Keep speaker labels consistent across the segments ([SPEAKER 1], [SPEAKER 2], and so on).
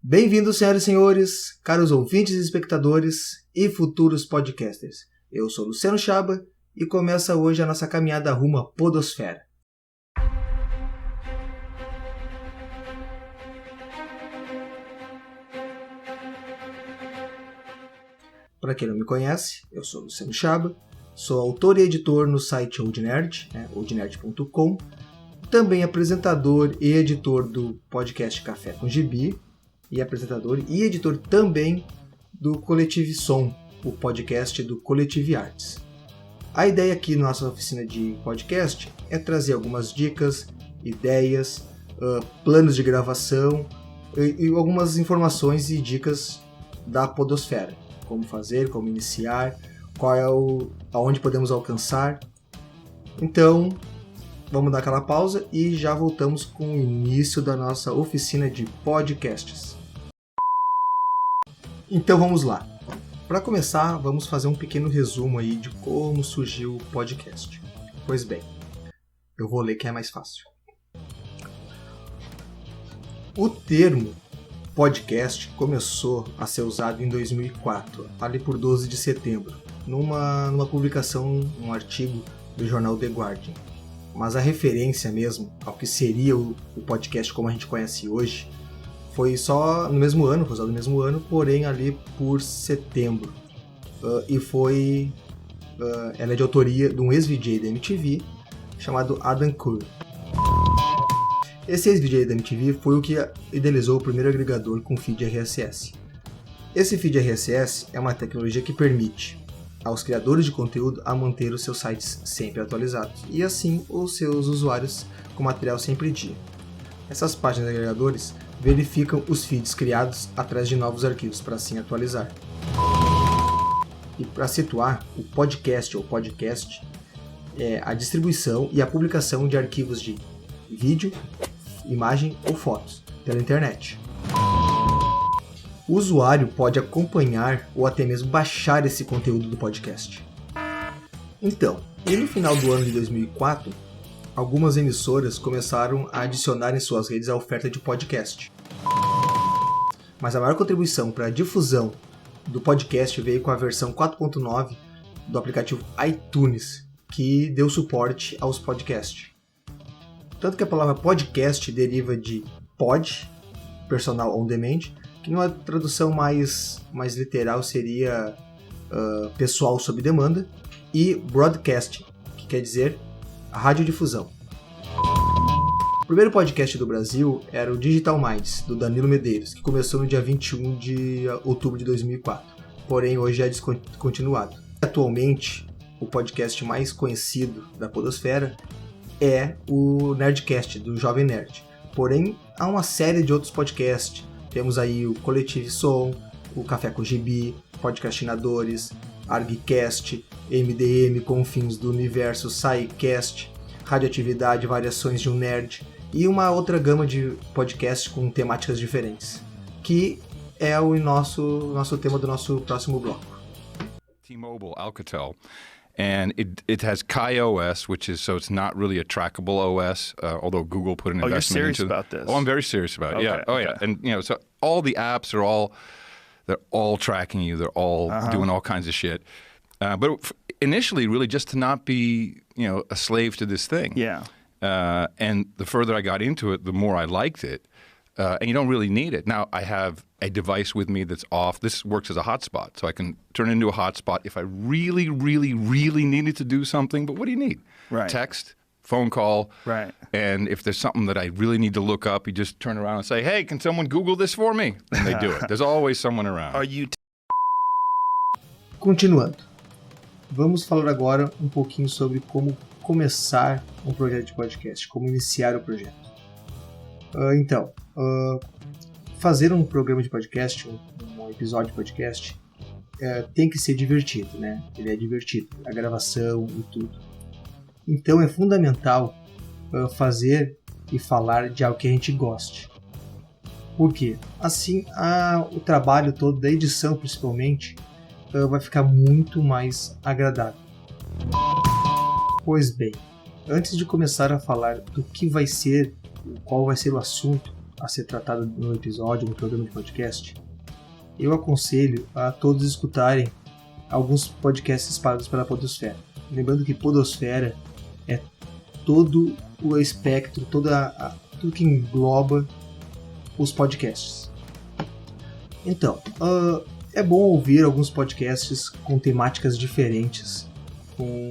[SPEAKER 1] Bem-vindos, senhoras e senhores, caros ouvintes e espectadores e futuros podcasters. Eu sou Luciano Chaba e começa hoje a nossa caminhada rumo à podosfera. Para quem não me conhece, eu sou Luciano Chaba, sou autor e editor no site Old Nerd, oldnerd.com, também apresentador e editor do podcast Café com Gibi, e apresentador e editor também do Coletive Som, o podcast do Coletive Artes. A ideia aqui na nossa oficina de podcast é trazer algumas dicas, ideias, planos de gravação e algumas informações e dicas da podosfera. Como fazer, como iniciar, aonde podemos alcançar. Então, vamos dar aquela pausa e já voltamos com o início da nossa oficina de podcasts. Então vamos lá. Para começar, vamos fazer um pequeno resumo aí de como surgiu o podcast. Pois bem, eu vou ler que é mais fácil. O termo podcast começou a ser usado em 2004, ali por 12 de setembro, numa publicação, um artigo do jornal The Guardian. Mas a referência mesmo ao que seria o podcast como a gente conhece hoje foi só no mesmo ano, foi usado no mesmo ano, porém ali por setembro. Ela é de autoria de um ex-VJ da MTV chamado Adam Curry. Esse ex-VJ da MTV foi o que idealizou o primeiro agregador com feed RSS. Esse feed RSS é uma tecnologia que permite aos criadores de conteúdo a manter os seus sites sempre atualizados e assim os seus usuários com material sempre em dia. Essas páginas de agregadores verificam os feeds criados atrás de novos arquivos para assim atualizar. E para situar, o podcast ou podcast é a distribuição e a publicação de arquivos de vídeo, imagem ou fotos pela internet. O usuário pode acompanhar ou até mesmo baixar esse conteúdo do podcast. Então, e no final do ano de 2004, algumas emissoras começaram a adicionar em suas redes a oferta de podcast. Mas a maior contribuição para a difusão do podcast veio com a versão 4.9 do aplicativo iTunes, que deu suporte aos podcasts. Tanto que a palavra podcast deriva de pod, personal on demand, que numa tradução mais literal seria pessoal sob demanda, e broadcast, que quer dizer radiodifusão. O primeiro podcast do Brasil era o Digital Minds, do Danilo Medeiros, que começou no dia 21 de outubro de 2004, porém hoje é descontinuado. Atualmente, o podcast mais conhecido da podosfera é o Nerdcast, do Jovem Nerd. Porém, há uma série de outros podcasts. Temos aí o Coletive Som, o Café com Gibi, Podcastinadores, ArgCast, MDM, Confins do Universo, SciCast, Radioatividade, Variações de um Nerd e uma outra gama de podcasts com temáticas diferentes, que é o nosso tema do nosso próximo bloco.
[SPEAKER 2] T-Mobile, Alcatel. And it has KaiOS, which is, so it's not really a trackable OS, although Google put an investment into it.
[SPEAKER 3] Oh, you're serious about this?
[SPEAKER 2] Oh, I'm very serious about it,
[SPEAKER 3] okay,
[SPEAKER 2] yeah. Oh, yeah. And, so all the apps they're all tracking you. They're all doing all kinds of shit. But initially, really just to not be, a slave to this thing.
[SPEAKER 3] Yeah.
[SPEAKER 2] And the further I got into it, the more I liked it. And you don't really need it. Now, I have a device with me that's off. This works as a hotspot, so I can turn it into a hotspot if I really, really, really needed to do something. But what do you need?
[SPEAKER 3] Right.
[SPEAKER 2] Text, phone call.
[SPEAKER 3] Right.
[SPEAKER 2] And if there's something that I really need to look up, you just turn around and say, hey, can someone Google this for me? And they do it. There's always someone around.
[SPEAKER 3] Are you
[SPEAKER 1] Continuando. Vamos falar agora um pouquinho sobre como começar um projeto de podcast, como iniciar o projeto. Fazer um programa de podcast, um episódio de podcast, tem que ser divertido, né? Ele é divertido, a gravação e tudo. Então é fundamental fazer e falar de algo que a gente goste. Por quê? Assim, o trabalho todo, da edição principalmente, vai ficar muito mais agradável. Pois bem, antes de começar a falar do que vai ser, qual vai ser o assunto, a ser tratada no episódio, no programa de podcast, eu aconselho a todos escutarem alguns podcasts pagos pela Podosfera. Lembrando que Podosfera é todo o espectro, tudo que engloba os podcasts. Então, é bom ouvir alguns podcasts com temáticas diferentes, com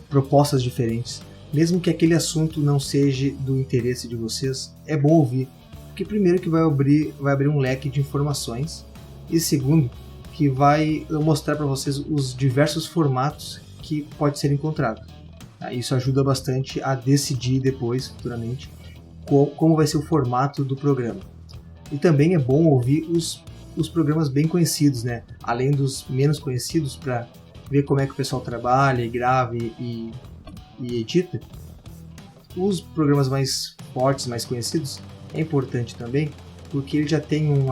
[SPEAKER 1] propostas diferentes. Mesmo que aquele assunto não seja do interesse de vocês, é bom ouvir. Porque primeiro que vai abrir um leque de informações, e segundo, que vai mostrar para vocês os diversos formatos que pode ser encontrado. Isso ajuda bastante a decidir depois, futuramente, como vai ser o formato do programa. E também é bom ouvir os programas bem conhecidos, né? Além dos menos conhecidos, para ver como é que o pessoal trabalha, e grava e edita. Os programas mais fortes, mais conhecidos, é importante também, porque ele já tem um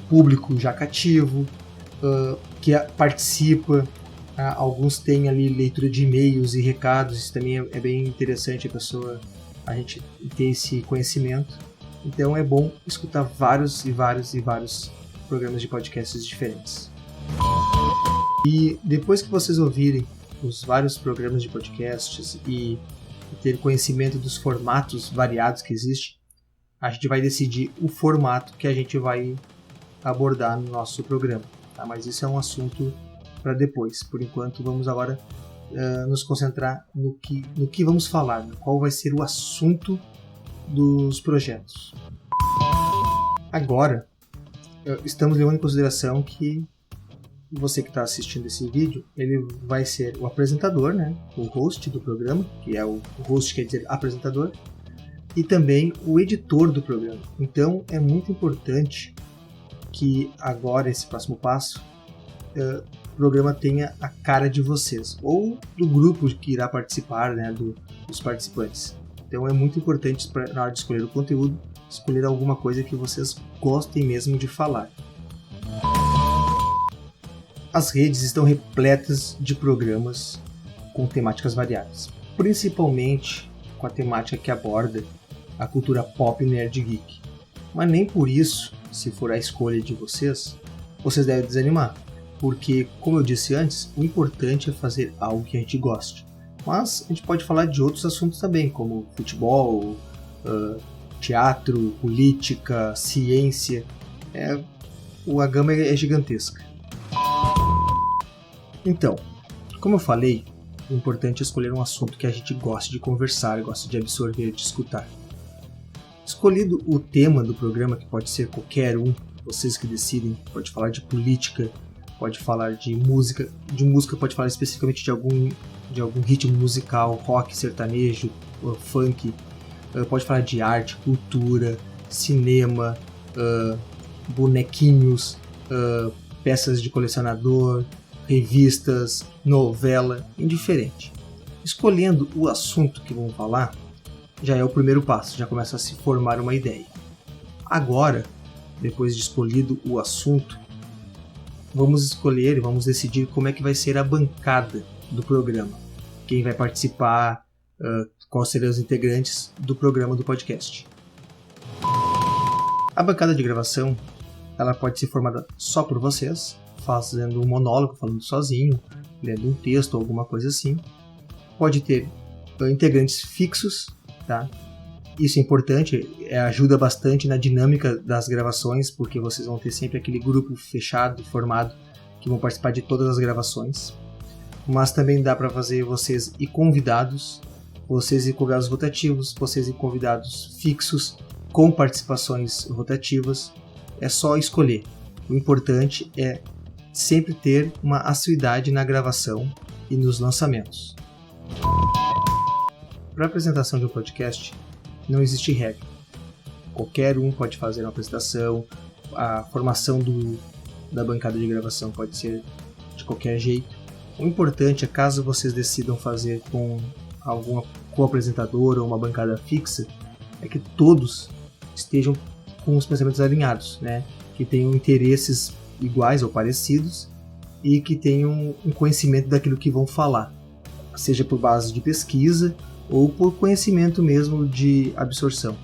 [SPEAKER 1] público já cativo, que participa. Alguns têm ali leitura de e-mails e recados, isso também é bem interessante a gente ter esse conhecimento. Então é bom escutar vários programas de podcasts diferentes. E depois que vocês ouvirem os vários programas de podcasts e ter conhecimento dos formatos variados que existem, a gente vai decidir o formato que a gente vai abordar no nosso programa. Tá? Mas isso é um assunto para depois. Por enquanto, vamos agora nos concentrar no que vamos falar, né? Qual vai ser o assunto dos projetos. Agora, estamos levando em consideração que você que está assistindo esse vídeo, ele vai ser o apresentador, né? O host do programa, que é o host quer dizer apresentador, e também o editor do programa. Então, é muito importante que agora, esse próximo passo, o programa tenha a cara de vocês, ou do grupo que irá participar, né, dos participantes. Então é muito importante, na hora de escolher o conteúdo, escolher alguma coisa que vocês gostem mesmo de falar. As redes estão repletas de programas com temáticas variadas, principalmente com a temática que aborda a cultura pop nerd geek. Mas nem por isso, se for a escolha de vocês devem desanimar. Porque, como eu disse antes, o importante é fazer algo que a gente goste. Mas a gente pode falar de outros assuntos também, como futebol, teatro, política, ciência. A gama é gigantesca. Então, como eu falei, o importante é escolher um assunto que a gente goste de conversar, goste de absorver, de escutar. Escolhido o tema do programa, que pode ser qualquer um, vocês que decidem, pode falar de política, pode falar de música pode falar especificamente de algum ritmo musical, rock, sertanejo, funk, pode falar de arte, cultura, cinema, bonequinhos, peças de colecionador, revistas, novela, indiferente. Escolhendo o assunto que vamos falar, já é o primeiro passo, já começa a se formar uma ideia. Agora, depois de escolhido o assunto, vamos decidir como é que vai ser a bancada do programa. Quem vai participar, quais serão os integrantes do programa do podcast. A bancada de gravação, ela pode ser formada só por vocês, fazendo um monólogo, falando sozinho, lendo um texto ou alguma coisa assim. Pode ter integrantes fixos, tá? Isso é importante, ajuda bastante na dinâmica das gravações, porque vocês vão ter sempre aquele grupo fechado, formado, que vão participar de todas as gravações. Mas também dá para fazer vocês e convidados rotativos, vocês e convidados fixos, com participações rotativas. É só escolher. O importante é sempre ter uma assiduidade na gravação e nos lançamentos. Para a apresentação de um podcast, não existe regra. Qualquer um pode fazer uma apresentação, a formação da bancada de gravação pode ser de qualquer jeito. O importante é, caso vocês decidam fazer com algum co-apresentador ou uma bancada fixa, é que todos estejam com os pensamentos alinhados, né? Que tenham interesses iguais ou parecidos e que tenham um conhecimento daquilo que vão falar, seja por base de pesquisa ou por conhecimento mesmo de absorção.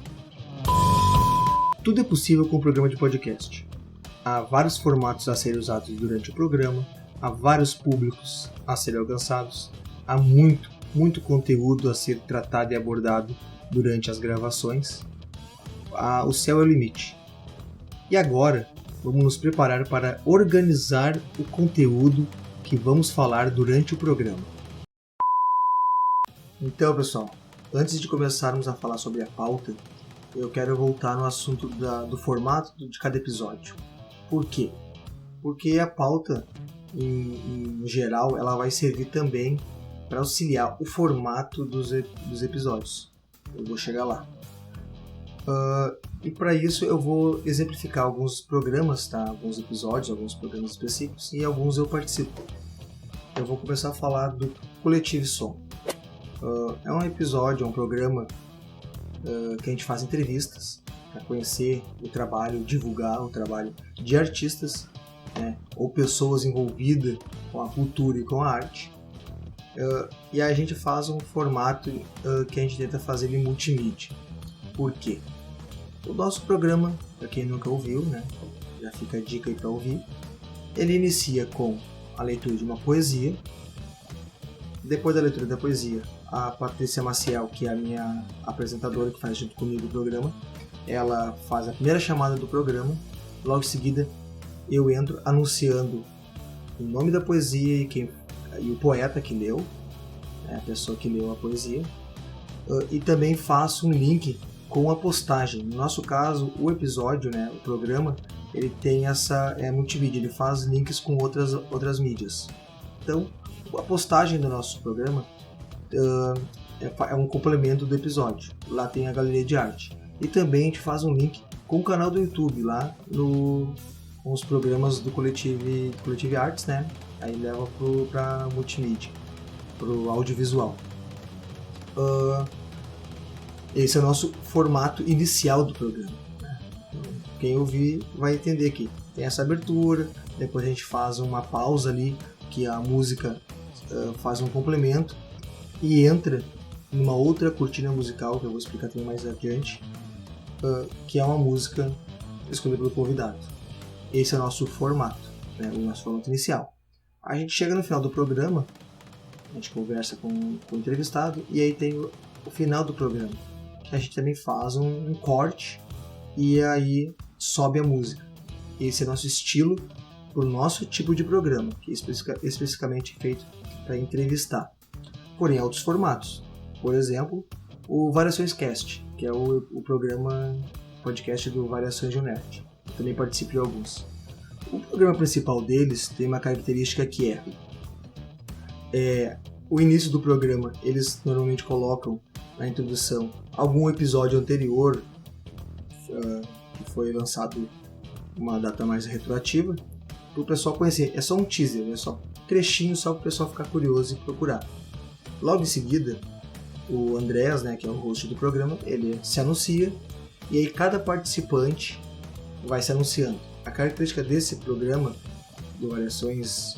[SPEAKER 1] Tudo é possível com o programa de podcast. Há vários formatos a serem usados durante o programa, há vários públicos a serem alcançados, há muito conteúdo a ser tratado e abordado durante as gravações. O céu é o limite. E agora, vamos nos preparar para organizar o conteúdo que vamos falar durante o programa. Então, pessoal, antes de começarmos a falar sobre a pauta, eu quero voltar no assunto do formato de cada episódio. Por quê? Porque a pauta, em geral, ela vai servir também para auxiliar o formato dos episódios. Eu vou chegar lá. E para isso eu vou exemplificar alguns programas, tá? Alguns episódios, alguns programas específicos, e alguns eu participo. Eu vou começar a falar do Coletive Som. É um episódio, é um programa que a gente faz entrevistas para conhecer o trabalho, divulgar o trabalho de artistas, né, ou pessoas envolvidas com a cultura e com a arte. E a gente faz um formato que a gente tenta fazer em multimídia. Por quê? O nosso programa, para quem nunca ouviu, né, já fica a dica aí para ouvir, ele inicia com a leitura de uma poesia. Depois da leitura da poesia, a Patrícia Maciel, que é a minha apresentadora que faz junto comigo o programa, ela faz a primeira chamada do programa. Logo em seguida, eu entro anunciando o nome da poesia e o poeta que leu, a pessoa que leu a poesia, e também faço um link com a postagem. No nosso caso, o episódio, né, o programa, ele tem essa multimídia, ele faz links com outras mídias. Então, a postagem do nosso programa é um complemento do episódio. Lá tem a galeria de arte. E também a gente faz um link com o canal do YouTube, lá com os programas do Coletive Arts, né? Aí leva para multimídia, para o audiovisual. Esse é o nosso formato inicial do programa, né? Quem ouvir vai entender que tem essa abertura, depois a gente faz uma pausa ali, que a música faz um complemento e entra numa outra cortina musical, que eu vou explicar também mais adiante, que é uma música escolhida pelo convidado. Esse é o nosso formato, né? O nosso formato inicial. A gente chega no final do programa, a gente conversa com o entrevistado, e aí tem o final do programa, que a gente também faz um corte e aí sobe a música. Esse é nosso estilo para o nosso tipo de programa, que é especificamente feito para entrevistar. Porém, há outros formatos. Por exemplo, o Variações Cast, que é o programa podcast do Variações de um Nerd. Eu também participo de alguns. O programa principal deles tem uma característica que é o início do programa. Eles normalmente colocam na introdução algum episódio anterior que foi lançado uma data mais retroativa, para o pessoal conhecer. É só um teaser, é só um trechinho, só para o pessoal ficar curioso e procurar. Logo em seguida, o Andrés, né, que é o host do programa, ele se anuncia, e aí cada participante vai se anunciando. A característica desse programa do Variações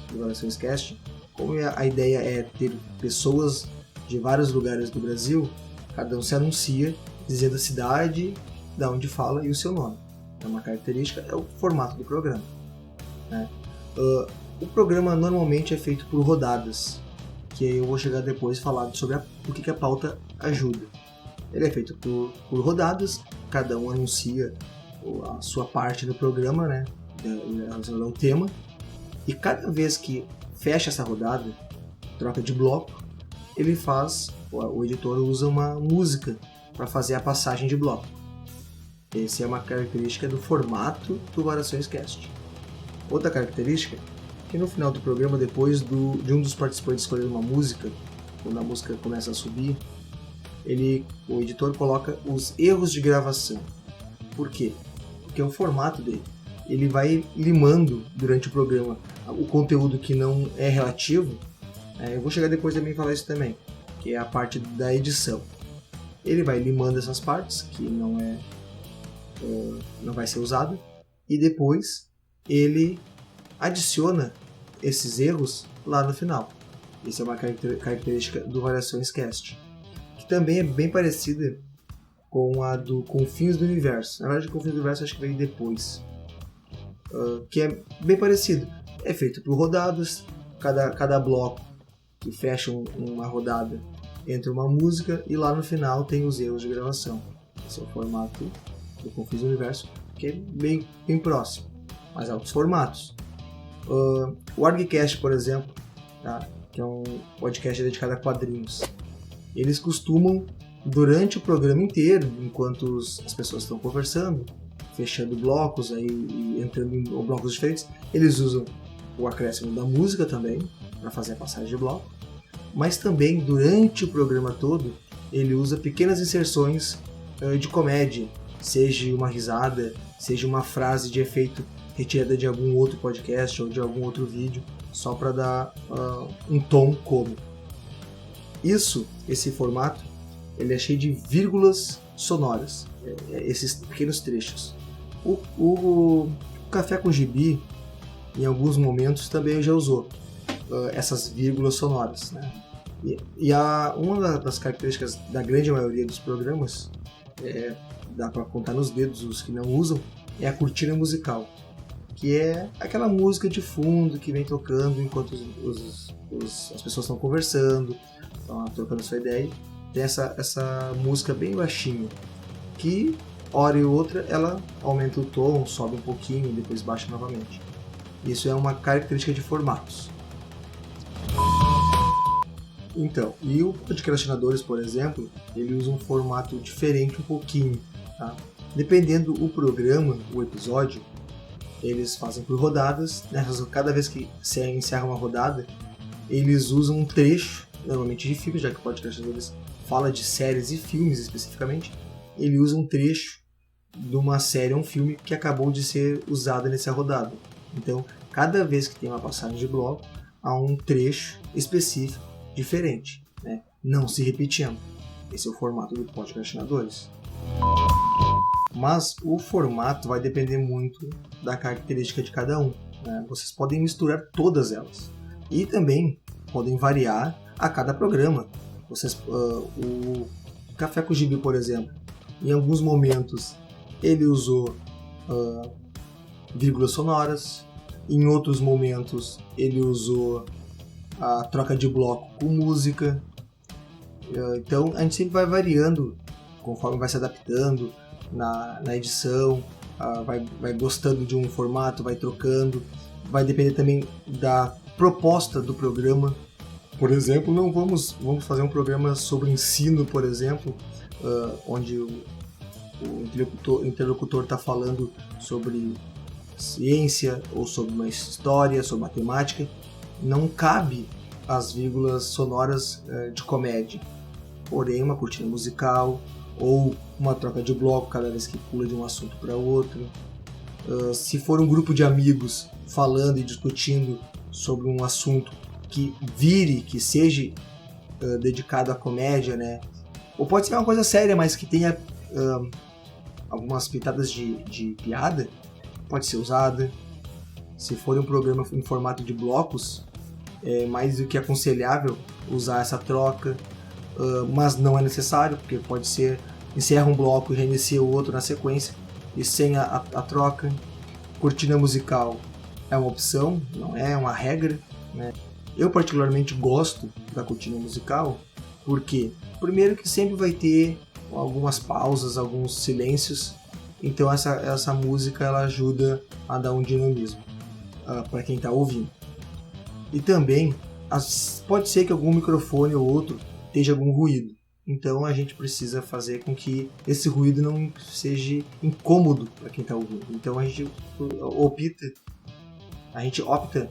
[SPEAKER 1] Cast, como a ideia é ter pessoas de vários lugares do Brasil, cada um se anuncia dizendo a cidade, da onde fala e o seu nome. É uma característica, é o formato do programa, né? O programa normalmente é feito por rodadas, que eu vou chegar depois e falar sobre o que a pauta ajuda. Ele é feito por rodadas, cada um anuncia a sua parte do programa, né, relacionado ao tema, e cada vez que fecha essa rodada, troca de bloco, o editor usa uma música para fazer a passagem de bloco. Essa é uma característica do formato do Variações Cast. Outra característica é que no final do programa, depois de um dos participantes escolher uma música, quando a música começa a subir, o editor coloca os erros de gravação. Por quê? Porque é o formato dele. Ele vai limando durante o programa o conteúdo que não é relativo. Eu vou chegar depois também e falar isso também, que é a parte da edição. Ele vai limando essas partes que não vai ser usada, e depois ele adiciona esses erros lá no final. Essa é uma característica do Variações Cast, que também é bem parecida com a do Confins do Universo. Na verdade, o Confins do Universo acho que veio depois. Que é bem parecido. É feito por rodadas, cada bloco que fecha uma rodada entra uma música e lá no final tem os erros de gravação. Esse é o formato do Confins do Universo, que é bem próximo, mas há outros formatos. O ArgCast, por exemplo, tá? Que é um podcast dedicado a quadrinhos. Eles costumam, durante o programa inteiro, enquanto as pessoas estão conversando, fechando blocos aí, e entrando em blocos diferentes, eles usam o acréscimo da música também, para fazer a passagem de bloco, mas também, durante o programa todo, ele usa pequenas inserções de comédia, seja uma risada, seja uma frase de efeito retirada de algum outro podcast ou de algum outro vídeo, só para dar um tom cômico. Esse formato, ele é cheio de vírgulas sonoras, esses pequenos trechos. O Café com Gibi, em alguns momentos, também já usou essas vírgulas sonoras, né? Uma das características da grande maioria dos programas, dá para contar nos dedos os que não usam, é a cortina musical, que é aquela música de fundo que vem tocando enquanto as pessoas estão conversando, estão trocando sua ideia. Tem essa música bem baixinha, que hora e outra ela aumenta o tom, sobe um pouquinho e depois baixa novamente. Isso é uma característica de formatos. Então, e o Podcastinadores, por exemplo, ele usa um formato diferente um pouquinho, tá? Dependendo do programa, o episódio, eles fazem por rodadas, né? Cada vez que se encerra uma rodada, eles usam um trecho, normalmente de filme, já que o Podcastinadores fala de séries e filmes especificamente, ele usa um trecho de uma série ou um filme que acabou de ser usada nessa rodada. Então, cada vez que tem uma passagem de bloco, há um trecho específico diferente, né? Não se repetindo. Esse é o formato do Podcastinadores. Mas o formato vai depender muito da característica de cada um, né? Vocês podem misturar todas elas e também podem variar a cada programa. O Café com Gibi, por exemplo, em alguns momentos ele usou vírgulas sonoras, em outros momentos ele usou a troca de bloco com música. Então a gente sempre vai variando conforme vai se adaptando na edição, vai gostando de um formato, vai trocando, vai depender também da proposta do programa. Por exemplo, não vamos fazer um programa sobre ensino, por exemplo, onde o interlocutor está falando sobre ciência ou sobre uma história, sobre matemática. Não cabe as vírgulas sonoras de comédia, porém uma cortina musical ou uma troca de bloco cada vez que pula de um assunto para outro. Se for um grupo de amigos falando e discutindo sobre um assunto que seja dedicado à comédia, né? Ou pode ser uma coisa séria, mas que tenha algumas pitadas de piada, pode ser usada. Se for um programa em formato de blocos, é mais do que aconselhável usar essa troca, mas não é necessário, porque pode ser encerra um bloco e reinicia o outro na sequência e sem a troca. Cortina musical é uma opção, não é uma regra, né? Eu particularmente gosto da cortina musical porque, primeiro, que sempre vai ter algumas pausas, alguns silêncios, então essa música ela ajuda a dar um dinamismo para quem está ouvindo. E também pode ser que algum microfone ou outro esteja algum ruído, então a gente precisa fazer com que esse ruído não seja incômodo para quem está ouvindo. Então a gente opta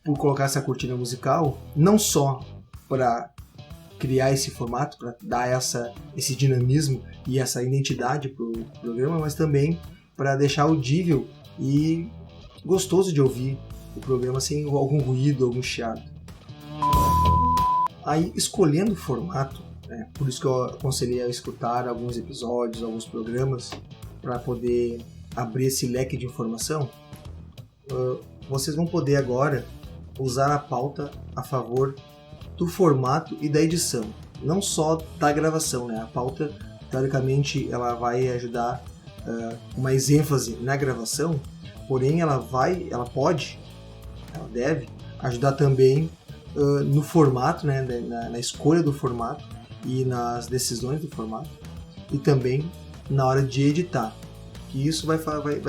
[SPEAKER 1] por colocar essa cortina musical não só para criar esse formato, para dar esse dinamismo e essa identidade para o programa, mas também para deixar audível e gostoso de ouvir o programa sem algum ruído, algum chiado. Aí, escolhendo o formato, né, por isso que eu aconselhei a escutar alguns episódios, alguns programas, para poder abrir esse leque de informação, vocês vão poder agora usar a pauta a favor do formato e da edição, não só da gravação, né? A pauta, teoricamente, ela vai ajudar com mais ênfase na gravação, porém ela deve ajudar também no formato, né? Na escolha do formato e nas decisões do formato, e também na hora de editar, que isso vai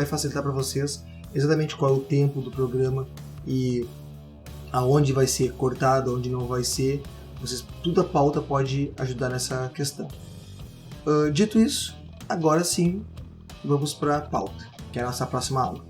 [SPEAKER 1] facilitar para vocês exatamente qual é o tempo do programa e aonde vai ser cortado, onde não vai ser. Toda a pauta pode ajudar nessa questão. Dito isso, agora sim, vamos para a pauta, que é a nossa próxima aula.